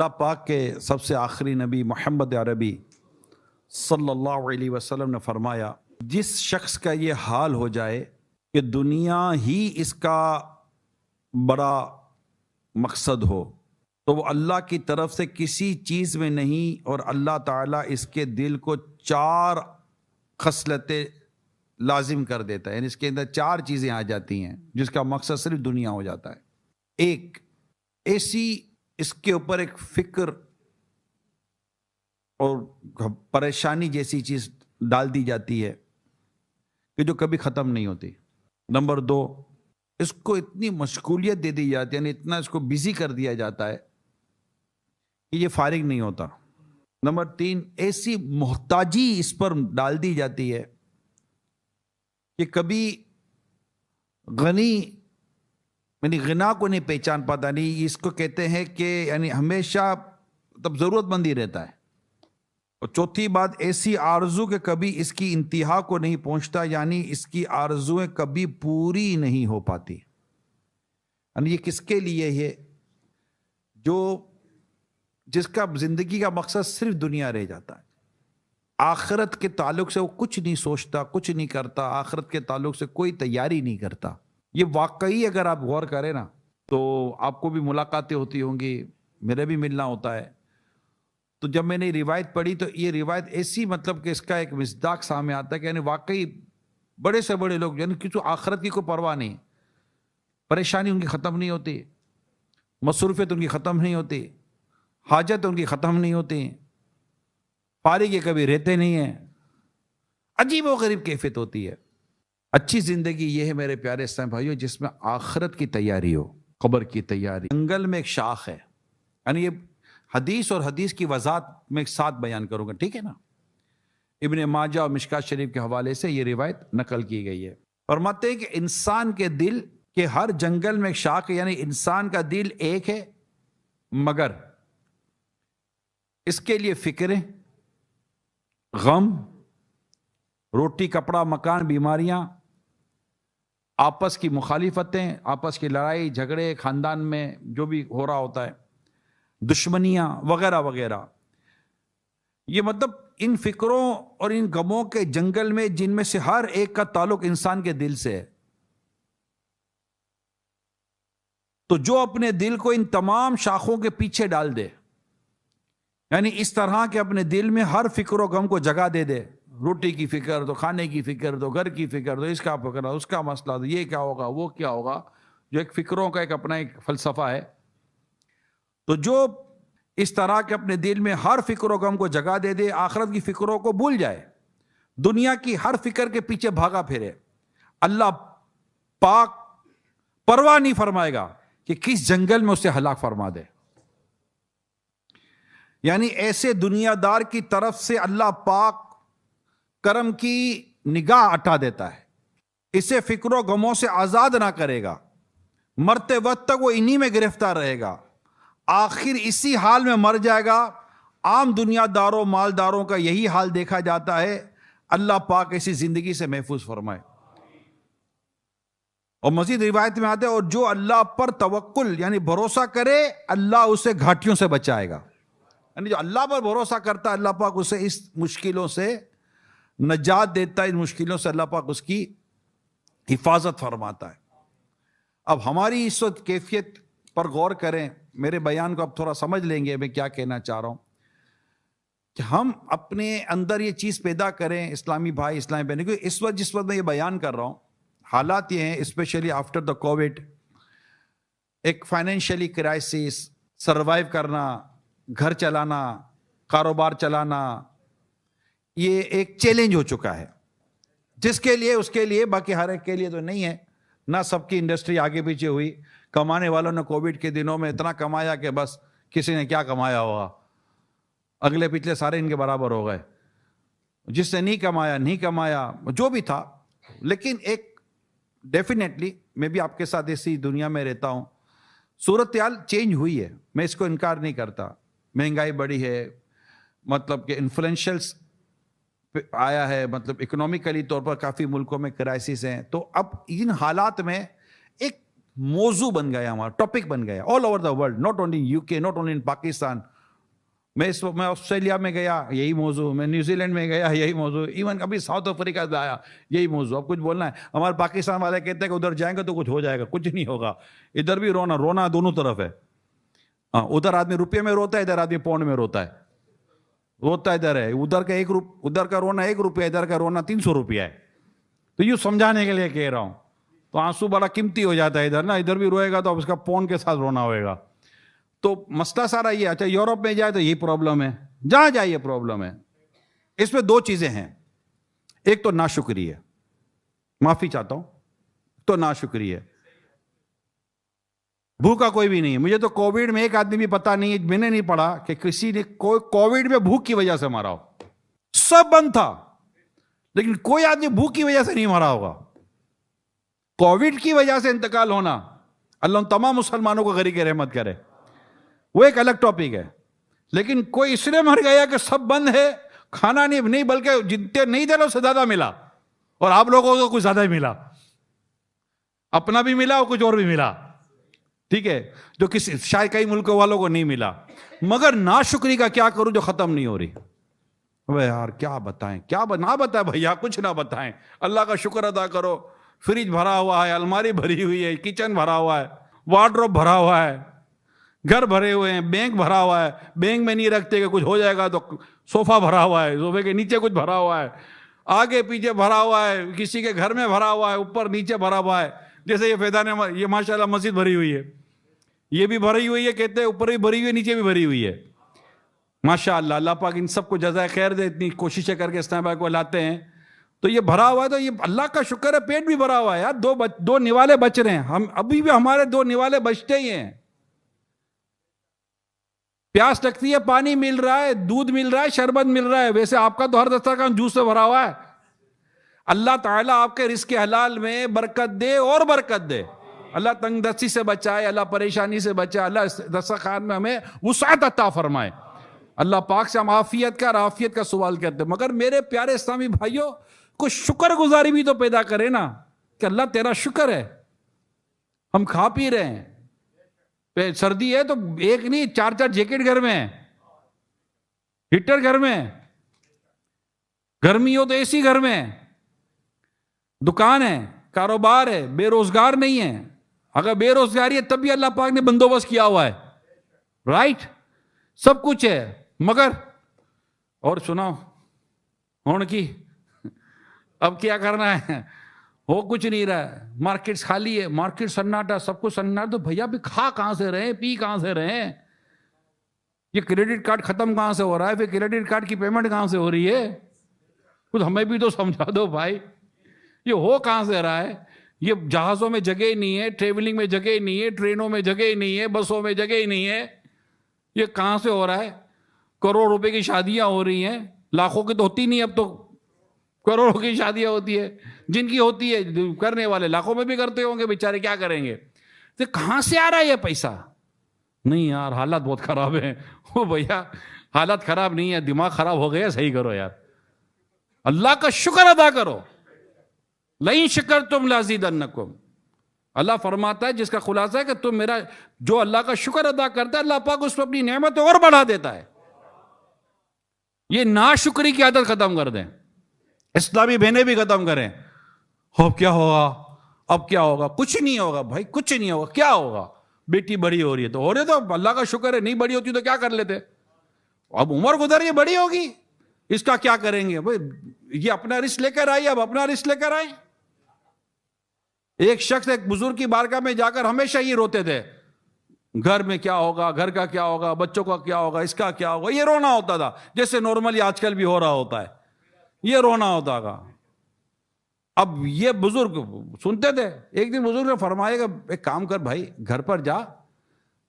اللہ پاک کے سب سے آخری نبی محمد عربی صلی اللہ علیہ وسلم نے فرمایا، جس شخص کا یہ حال ہو جائے کہ دنیا ہی اس کا بڑا مقصد ہو تو وہ اللہ کی طرف سے کسی چیز میں نہیں، اور اللہ تعالیٰ اس کے دل کو 4 خصلتیں لازم کر دیتا ہے، یعنی اس کے اندر 4 چیزیں آ جاتی ہیں جس کا مقصد صرف دنیا ہو جاتا ہے۔ ایک ایسی اس کے اوپر ایک فکر اور پریشانی جیسی چیز ڈال دی جاتی ہے کہ جو کبھی ختم نہیں ہوتی۔ نمبر 2، اس کو اتنی مشغولیت دے دی جاتی ہے، یعنی اتنا اس کو بزی کر دیا جاتا ہے کہ یہ فارغ نہیں ہوتا۔ نمبر 3، ایسی محتاجی اس پر ڈال دی جاتی ہے کہ کبھی غنی یعنی غنا کو نہیں پہچان پاتا، نہیں، اس کو کہتے ہیں کہ یعنی ہمیشہ تب ضرورت مند ہی رہتا ہے۔ اور چوتھی بات، ایسی آرزو کہ کبھی اس کی انتہا کو نہیں پہنچتا، یعنی اس کی آرزویں کبھی پوری نہیں ہو پاتی۔ یعنی یہ کس کے لیے ہے؟ جس کا زندگی کا مقصد صرف دنیا رہ جاتا ہے، آخرت کے تعلق سے وہ کچھ نہیں سوچتا، کچھ نہیں کرتا، آخرت کے تعلق سے کوئی تیاری نہیں کرتا۔ یہ واقعی اگر آپ غور کریں نا تو آپ کو بھی ملاقاتیں ہوتی ہوں گی، میرے بھی ملنا ہوتا ہے۔ تو جب میں نے روایت پڑھی تو یہ روایت ایسی مطلب کہ اس کا ایک مصداق سامنے آتا ہے کہ یعنی واقعی بڑے سے بڑے لوگ یعنی کچھ آخرت کی کوئی پرواہ نہیں، پریشانی ان کی ختم نہیں ہوتی، مصروفیت ان کی ختم نہیں ہوتی، حاجت ان کی ختم نہیں ہوتی، فارغ یہ کبھی رہتے نہیں ہیں، عجیب و غریب کیفیت ہوتی ہے۔ اچھی زندگی یہ ہے میرے پیارے اسلام بھائیوں جس میں آخرت کی تیاری ہو، قبر کی تیاری۔ جنگل میں ایک شاخ ہے، یعنی یہ حدیث اور حدیث کی وضاحت میں ایک ساتھ بیان کروں گا، ٹھیک ہے نا؟ ابن ماجہ اور مشکات شریف کے حوالے سے یہ روایت نقل کی گئی ہے۔ فرماتے ہیں کہ انسان کے دل کے ہر جنگل میں ایک شاخ ہے، یعنی انسان کا دل ایک ہے مگر اس کے لیے فکریں، غم، روٹی کپڑا مکان، بیماریاں، آپس کی مخالفتیں، آپس کی لڑائی جھگڑے، خاندان میں جو بھی ہو رہا ہوتا ہے، دشمنیاں وغیرہ وغیرہ، یہ مطلب ان فکروں اور ان غموں کے جنگل میں جن میں سے ہر ایک کا تعلق انسان کے دل سے ہے۔ تو جو اپنے دل کو ان تمام شاخوں کے پیچھے ڈال دے، یعنی اس طرح کہ اپنے دل میں ہر فکر و غم کو جگہ دے دے، روٹی کی فکر تو، کھانے کی فکر تو، گھر کی فکر تو، اس کا فکر، اس کا مسئلہ تو، یہ کیا ہوگا وہ کیا ہوگا، جو ایک فکروں کا ایک اپنا ایک فلسفہ ہے۔ تو جو اس طرح کے اپنے دل میں ہر فکر و غم کو جگہ دے دے، آخرت کی فکروں کو بھول جائے، دنیا کی ہر فکر کے پیچھے بھاگا پھرے، اللہ پاک پرواہ نہیں فرمائے گا کہ کس جنگل میں اسے ہلاک فرما دے۔ یعنی ایسے دنیا دار کی طرف سے اللہ پاک کرم کی نگاہ ہٹا دیتا ہے، اسے فکر و غموں سے آزاد نہ کرے گا، مرتے وقت تک وہ انہی میں گرفتار رہے گا، آخر اسی حال میں مر جائے گا۔ عام دنیا داروں مالداروں کا یہی حال دیکھا جاتا ہے، اللہ پاک ایسی زندگی سے محفوظ فرمائے۔ اور مزید روایت میں آتے ہیں، اور جو اللہ پر توکل یعنی بھروسہ کرے اللہ اسے گھاٹیوں سے بچائے گا، یعنی جو اللہ پر بھروسہ کرتا ہے اللہ پاک اسے اس مشکلوں سے نجات دیتا ہے، ان مشکلوں سے اللہ پاک اس کی حفاظت فرماتا ہے۔ اب ہماری اس وقت کیفیت پر غور کریں، میرے بیان کو اب تھوڑا سمجھ لیں گے میں کیا کہنا چاہ رہا ہوں، کہ ہم اپنے اندر یہ چیز پیدا کریں، اسلامی بھائی اسلامی بہنیں، کیونکہ اس وقت جس وقت میں یہ بیان کر رہا ہوں حالات یہ ہیں، اسپیشلی آفٹر دا کووڈ، ایک فائنینشلی کرائسس، سروائیو کرنا، گھر چلانا، کاروبار چلانا، یہ ایک چیلنج ہو چکا ہے، جس کے لیے اس کے لیے، باقی ہر ایک کے لیے تو نہیں ہے، نہ سب کی انڈسٹری آگے پیچھے ہوئی، کمانے والوں نے کووڈ کے دنوں میں اتنا کمایا کہ بس کسی نے کیا کمایا ہوگا، اگلے پچھلے سارے ان کے برابر ہو گئے، جس نے نہیں کمایا نہیں کمایا جو بھی تھا۔ لیکن ایک ڈیفینیٹلی میں بھی آپ کے ساتھ ایسی دنیا میں رہتا ہوں، صورتحال چینج ہوئی ہے، میں اس کو انکار نہیں کرتا، مہنگائی بڑھی ہے، مطلب کہ انفلوئنشلس آیا ہے، مطلب اکنومیکلی طور پر کافی ملکوں میں کرائسس ہیں۔ تو اب ان حالات میں ایک موضوع بن گیا, ہمارا ٹاپک بن گیا all over the world, not only you کے, ناٹ اونلی ان پاکستان. میں آسٹریلیا میں گیا یہی موضوع, میں نیوزی لینڈ میں گیا یہی موضوع, ایون ابھی ساؤتھ افریقہ سے آیا یہی موضوع. اب کچھ بولنا ہے, ہمارے پاکستان والے کہتے ہیں کہ ادھر جائیں گے تو کچھ ہو جائے گا, کچھ نہیں ہوگا. ادھر بھی رونا دونوں طرف ہے. ہاں, ادھر آدمی روپے میں روتا ہے, ادھر آدمی پاؤنڈ میں روتا ہے. روتا ادھر ہے, ادھر کا رونا 1 روپیہ, ادھر کا رونا 300 روپیہ ہے. تو یوں سمجھانے کے لیے کہہ رہا ہوں. تو آنسو بڑا قیمتی ہو جاتا ہے ادھر نا, ادھر بھی روئے گا تو اب اس کا پاؤنڈ کے ساتھ رونا ہوئے گا. تو مسئلہ سارا یہ. اچھا یورپ میں جائے تو یہی پرابلم ہے, جہاں جائے یہ پرابلم ہے. اس میں 2 چیزیں ہیں. ایک تو ناشکری ہے, معافی چاہتا ہوں, تو ناشکری ہے. بھوکا کوئی بھی نہیں ہے. مجھے تو کووڈ میں ایک آدمی بھی پتا نہیں ہے, میں نے نہیں پڑھا کہ کسی نے کووڈ میں بھوک کی وجہ سے مرا ہو. سب بند تھا لیکن کوئی آدمی بھوک کی وجہ سے نہیں مرا ہوگا. کووڈ کی وجہ سے انتقال ہونا, اللہ تمام مسلمانوں کو غریق رحمت کرے, وہ ایک الگ ٹاپک ہے. لیکن کوئی اس لیے مر گیا کہ سب بند ہے, کھانا نہیں بلکہ جتنے نہیں دے اس سے زیادہ ملا, اور آپ لوگوں کو کچھ زیادہ ہی ملا, اپنا بھی ملا اور کچھ اور بھی ملا. ٹھیک ہے, جو کسی شاید کئی ملکوں والوں کو نہیں ملا. مگر ناشکری کا کیا کروں جو ختم نہیں ہو رہی. وہ یار کیا بتائیں, کیا نہ بتائیں بھیا, کچھ نہ بتائیں. اللہ کا شکر ادا کرو, فریج بھرا ہوا ہے, الماری بھری ہوئی ہے, کچن بھرا ہوا ہے, وارڈروب بھرا ہوا ہے, گھر بھرے ہوئے ہیں, بینک بھرا ہوا ہے. بینک میں نہیں رکھتے کہ کچھ ہو جائے گا تو صوفہ بھرا ہوا ہے, صوفے کے نیچے کچھ بھرا ہوا ہے, آگے پیچھے بھرا ہوا ہے, کسی کے گھر میں بھرا ہوا ہے, اوپر نیچے بھرا ہوا ہے. جیسے یہ فیضان, یہ ماشاءاللہ مسجد بھری ہوئی ہے, یہ بھی بھری ہوئی ہے, کہتے ہیں اوپر بھی بھری ہوئی ہے, نیچے بھی بھری ہوئی ہے. ماشاءاللہ, اللہ پاک ان سب کو جزائے خیر دے, اتنی کوششیں کر کے اسلام آباد کو لاتے ہیں. تو یہ بھرا ہوا ہے, تو یہ اللہ کا شکر ہے, پیٹ بھی بھرا ہوا ہے. یار 2 نوالے بچ رہے ہیں, ہم ابھی بھی ہمارے 2 نوالے بچتے ہی ہیں. پیاس لگتی ہے, پانی مل رہا ہے, دودھ مل رہا ہے, شربت مل رہا ہے. ویسے آپ کا تو ہر دسترخوان جوس سے بھرا ہوا ہے. اللہ تعالیٰ آپ کے رزق حلال میں برکت دے اور برکت دے. اللہ تنگ دستی سے بچائے, اللہ پریشانی سے بچائے, اللہ دسترخوان میں ہمیں وسعت عطا فرمائے. اللہ پاک سے ہم عافیت کا سوال کرتے ہیں. مگر میرے پیارے اسلامی بھائیوں, کچھ شکر گزاری بھی تو پیدا کرے نا, کہ اللہ تیرا شکر ہے ہم کھا پی رہے ہیں. سردی ہے تو 1 نہیں 4 جیکٹ گھر میں, ہیٹر گھر میں, گرمی ہو تو AC گھر میں, دکان ہے, کاروبار ہے, بے روزگار نہیں ہے. اگر بے روزگاری ہے تب بھی اللہ پاک نے بندوبست کیا ہوا ہے, رائٹ, سب کچھ ہے. مگر اور سناؤ ہون کی, اب کیا کرنا ہے, ہو کچھ نہیں رہا ہے. مارکیٹس خالی ہے, مارکیٹ سناٹا, سب کچھ سناٹا. تو بھیا بھی کھا کہاں سے رہے, پی کہاں سے رہے, یہ کریڈٹ کارڈ ختم کہاں سے ہو رہا ہے, پھر کریڈٹ کارڈ کی پیمنٹ کہاں سے ہو رہی ہے, کچھ ہمیں بھی تو سمجھا دو بھائی, یہ ہو کہاں سے رہا ہے. یہ جہازوں میں جگہ ہی نہیں ہے, ٹریولنگ میں جگہ ہی نہیں ہے, ٹرینوں میں جگہ ہی نہیں ہے, بسوں میں جگہ ہی نہیں ہے. یہ کہاں سے ہو رہا ہے. کروڑ روپے کی شادیاں ہو رہی ہیں, لاکھوں کی تو ہوتی نہیں, اب تو کروڑوں کی شادیاں ہوتی ہے. جن کی ہوتی ہے کرنے والے لاکھوں میں بھی کرتے ہوں گے بیچارے, کیا کریں گے. تو کہاں سے آ رہا ہے یہ پیسہ. نہیں یار حالات بہت خراب ہیں. وہ بھیا حالات خراب نہیں ہے, دماغ خراب ہو گیا, صحیح کرو یار, اللہ کا شکر ادا کرو. لئن شکرتم لازیدنکم, اللہ فرماتا ہے جس کا خلاصہ ہے کہ تم میرا جو اللہ کا شکر ادا کرتا ہے, اللہ پاک اس پر اپنی نعمت اور بڑھا دیتا ہے. یہ ناشکری کی عادت ختم کر دیں, اسلامی بہنیں بھی ختم کریں. اب کیا ہوگا, اب کیا ہوگا, کچھ نہیں ہوگا بھائی, کچھ نہیں ہوگا. کیا ہوگا, بیٹی بڑی ہو رہی ہے تو ہو رہی ہے, تو اللہ کا شکر ہے. نہیں بڑی ہوتی تو کیا کر لیتے, اب عمر گزر یہ بڑی ہوگی, اس کا کیا کریں گے بھائی. یہ اپنا رزق لے کر آئی, اب اپنا رزق لے کر آئی. ایک شخص ایک بزرگ کی بارگاہ میں جا کر ہمیشہ یہ روتے تھے, گھر میں کیا ہوگا, گھر کا کیا ہوگا, بچوں کا کیا ہوگا, اس کا کیا ہوگا. یہ رونا ہوتا تھا, جیسے نارملی آج کل بھی ہو رہا ہوتا ہے, یہ رونا ہوتا تھا. اب یہ بزرگ سنتے تھے. ایک دن بزرگ نے فرمایا کہ ایک کام کر بھائی, گھر پر جا,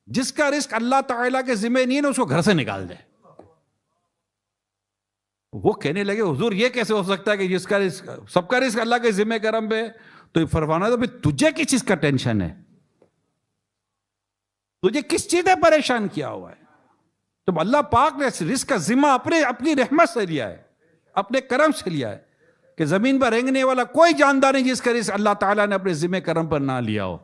جس کا رزق اللہ تعالیٰ کے ذمہ نہیں ہے اس کو گھر سے نکال دے. وہ کہنے لگے حضور یہ کیسے ہو سکتا ہے کہ جس کا رزق, سب کا رزق اللہ کے ذمہ کرم پہ. تو فرمانا تو تجھے کس چیز کا ٹینشن ہے, تجھے کس چیز نے پریشان کیا ہوا ہے. تو اللہ پاک نے رزق کا ذمہ اپنی رحمت سے لیا ہے, اپنے کرم سے لیا ہے, کہ زمین پر رینگنے والا کوئی جاندار نہیں جس کا رزق اللہ تعالیٰ نے اپنے ذمہ کرم پر نہ لیا ہو.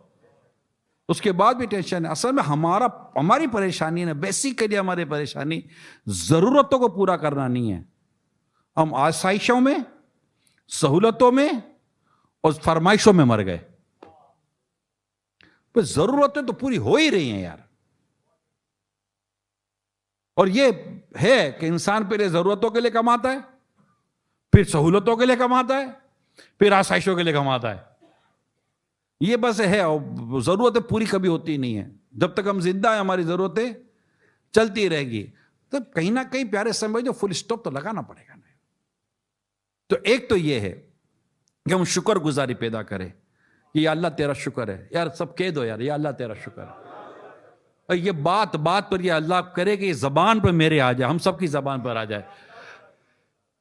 اس کے بعد بھی ٹینشن ہے. اصل میں ہماری پریشانی ہے، بیسیکلی ہماری پریشانی ضرورتوں کو پورا کرنا نہیں ہے. ہم آسائشوں میں، سہولتوں میں اور فرمائشوں میں مر گئے. پھر ضرورتیں تو پوری ہو ہی رہی ہیں یار. اور یہ ہے کہ انسان پہلے ضرورتوں کے لیے کماتا ہے، پھر سہولتوں کے لیے کماتا ہے، پھر آسائشوں کے لیے کماتا ہے. یہ بس ہے. اور ضرورتیں پوری کبھی ہوتی نہیں ہیں. جب تک ہم زندہ ہیں ہماری ضرورتیں چلتی رہے گی. تو کہیں نہ کہیں پیارے سمجھ جو فل اسٹاپ تو لگانا پڑے گا. تو ایک تو یہ ہے کہ ہم شکر گزاری پیدا کریں کہ یا اللہ تیرا شکر ہے. یار سب کہہ دو یار، یا اللہ تیرا شکر ہے. اور یہ بات پر یہ اللہ کرے کہ یہ زبان پر میرے آ جائے، ہم سب کی زبان پر آ جائے.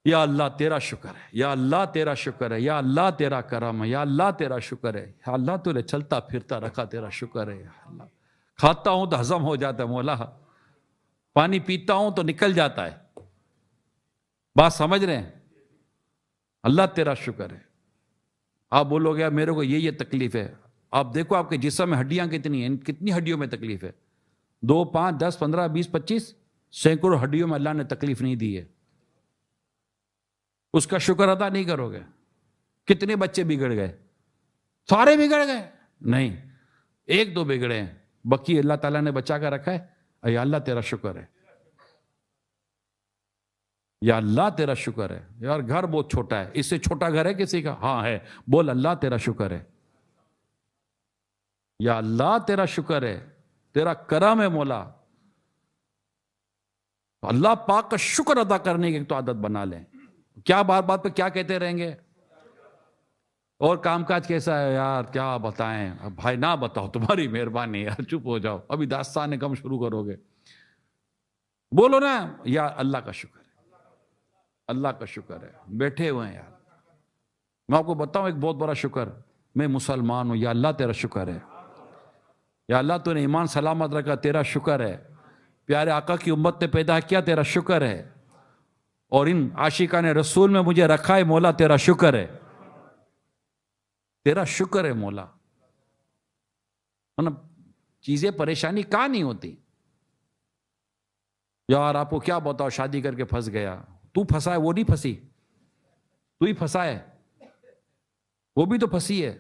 یا اللہ تیرا شکر ہے، یا اللہ تیرا شکر ہے، یا اللہ تیرا کرم ہے، یا اللہ تیرا شکر ہے. یا اللہ تو نے چلتا پھرتا رکھا، تیرا شکر ہے. یا اللہ کھاتا ہوں تو ہضم ہو جاتا ہے مولا، پانی پیتا ہوں تو نکل جاتا ہے. بات سمجھ رہے ہیں؟ اللہ تیرا شکر ہے. آپ بولو گے میرے کو یہ تکلیف ہے. آپ دیکھو آپ کے جسم میں ہڈیاں کتنی ہیں، کتنی ہڈیوں میں تکلیف ہے. 2 5 10 15 20 25 سینکڑوں ہڈیوں میں اللہ نے تکلیف نہیں دی ہے. اس کا شکر ادا نہیں کرو گے. کتنے بچے بگڑ گئے؟ سارے بگڑ گئے؟ نہیں، 1 2 بگڑے ہیں، باقی اللہ تعالیٰ نے بچا کر رکھا ہے. یا اللہ تیرا شکر ہے، یا اللہ تیرا شکر ہے. یار گھر بہت چھوٹا ہے، اس سے چھوٹا گھر ہے کسی کا؟ ہاں ہے. بول اللہ تیرا شکر ہے. یا اللہ تیرا شکر ہے، تیرا کرم ہے مولا. اللہ پاک کا شکر ادا کرنے کی ایک تو عادت بنا لیں. کیا بات پہ کیا کہتے رہیں گے؟ اور کام کاج کیسا ہے یار؟ کیا بتائیں بھائی؟ نہ بتاؤ، تمہاری مہربانی یار، چپ ہو جاؤ. ابھی داستان کم شروع کرو گے. بولو نا یا اللہ کا شکر ہے، اللہ کا شکر ہے. بیٹھے ہوئے ہیں یار. میں آپ کو بتاؤں ایک بہت بڑا شکر، میں مسلمان ہوں. یا اللہ تیرا شکر ہے. یا اللہ تو نے ایمان سلامت رکھا، تیرا شکر ہے. پیارے آقا کی امت نے پیدا کیا، تیرا شکر ہے. اور ان عاشقان رسول میں مجھے رکھا ہے مولا، تیرا شکر ہے. تیرا شکر ہے مولا. چیزیں پریشانی کہاں نہیں ہوتی یار. آپ کو کیا بتاؤ، شادی کر کے پھنس گیا. تو پھنسا ہے، وہ نہیں پھنسی، تو ہی پھنسا ہے. وہ بھی تو پھنسی ہے.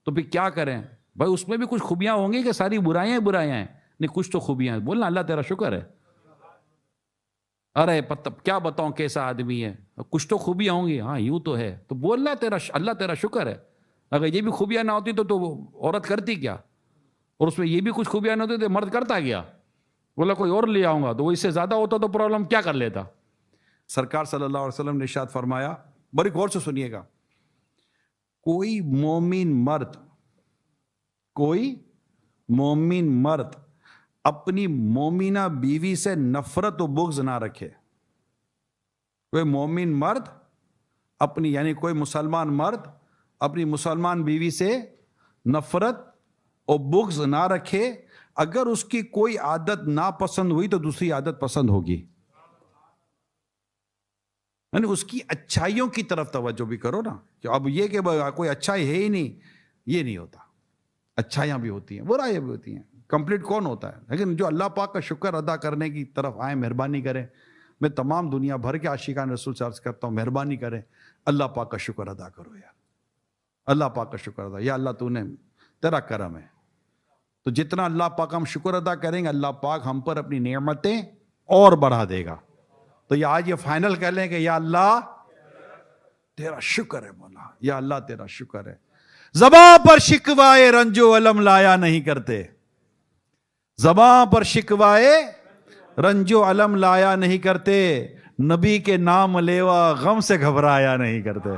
تو پھر کیا کریں بھائی؟ اس میں بھی کچھ خوبیاں ہوں گی کہ ساری برائیاں ہیں؟ نہیں، کچھ تو خوبیاں ہیں. بولنا اللہ تیرا شکر ہے. ارے کیا بتاؤں کیسا آدمی ہے، کچھ تو خوبیاں ہوں گی. ہاں یوں تو ہے. تو بولنا اللہ تیرا شکر ہے. اگر یہ بھی خوبیاں نہ ہوتی تو عورت کرتی کیا؟ اور اس میں یہ بھی کچھ خوبیاں نہ ہوتی تو مرد کرتا گیا. بولا کوئی اور لے آؤں گا، تو وہ اس سے زیادہ ہوتا تو پرابلم کیا کر لیتا. سرکار صلی اللہ علیہ وسلم نے ارشاد فرمایا، بڑی غور سے سنیے گا، کوئی مومن مرد اپنی مومنہ بیوی سے نفرت و بغض نہ رکھے. کوئی مومن مرد یعنی کوئی مسلمان مرد اپنی مسلمان بیوی سے نفرت اور بغض نہ رکھے. اگر اس کی کوئی عادت ناپسند ہوئی تو دوسری عادت پسند ہوگی. یعنی اس کی اچھائیوں کی طرف توجہ بھی کرو نا. کہ اب یہ کہ کوئی اچھائی ہے ہی نہیں، یہ نہیں ہوتا. اچھائیاں بھی ہوتی ہیں، برائیاں بھی ہوتی ہیں. کمپلیٹ کون ہوتا ہے؟ لیکن جو اللہ پاک کا شکر ادا کرنے کی طرف آئیں، مہربانی کریں. میں تمام دنیا بھر کے عاشقان رسول سے عرض کرتا ہوں، مہربانی کریں اللہ پاک کا شکر ادا کرو یار. اللہ پاک کا شکر ادا. یا اللہ تو نے تیرا کرم ہے. تو جتنا اللہ پاک ہم شکر ادا کریں گے، اللہ پاک ہم پر اپنی نعمتیں اور بڑھا دے گا. تو یہ آج یہ فائنل کر لیں کہ یا اللہ تیرا شکر ہے مولا، یا اللہ تیرا شکر ہے. زباں پر شکوائے رنج و الم لایا نہیں کرتے. زباں پر شکوائے رنج و علم لایا نہیں کرتے. نبی کے نام لیوا غم سے گھبرایا نہیں کرتے.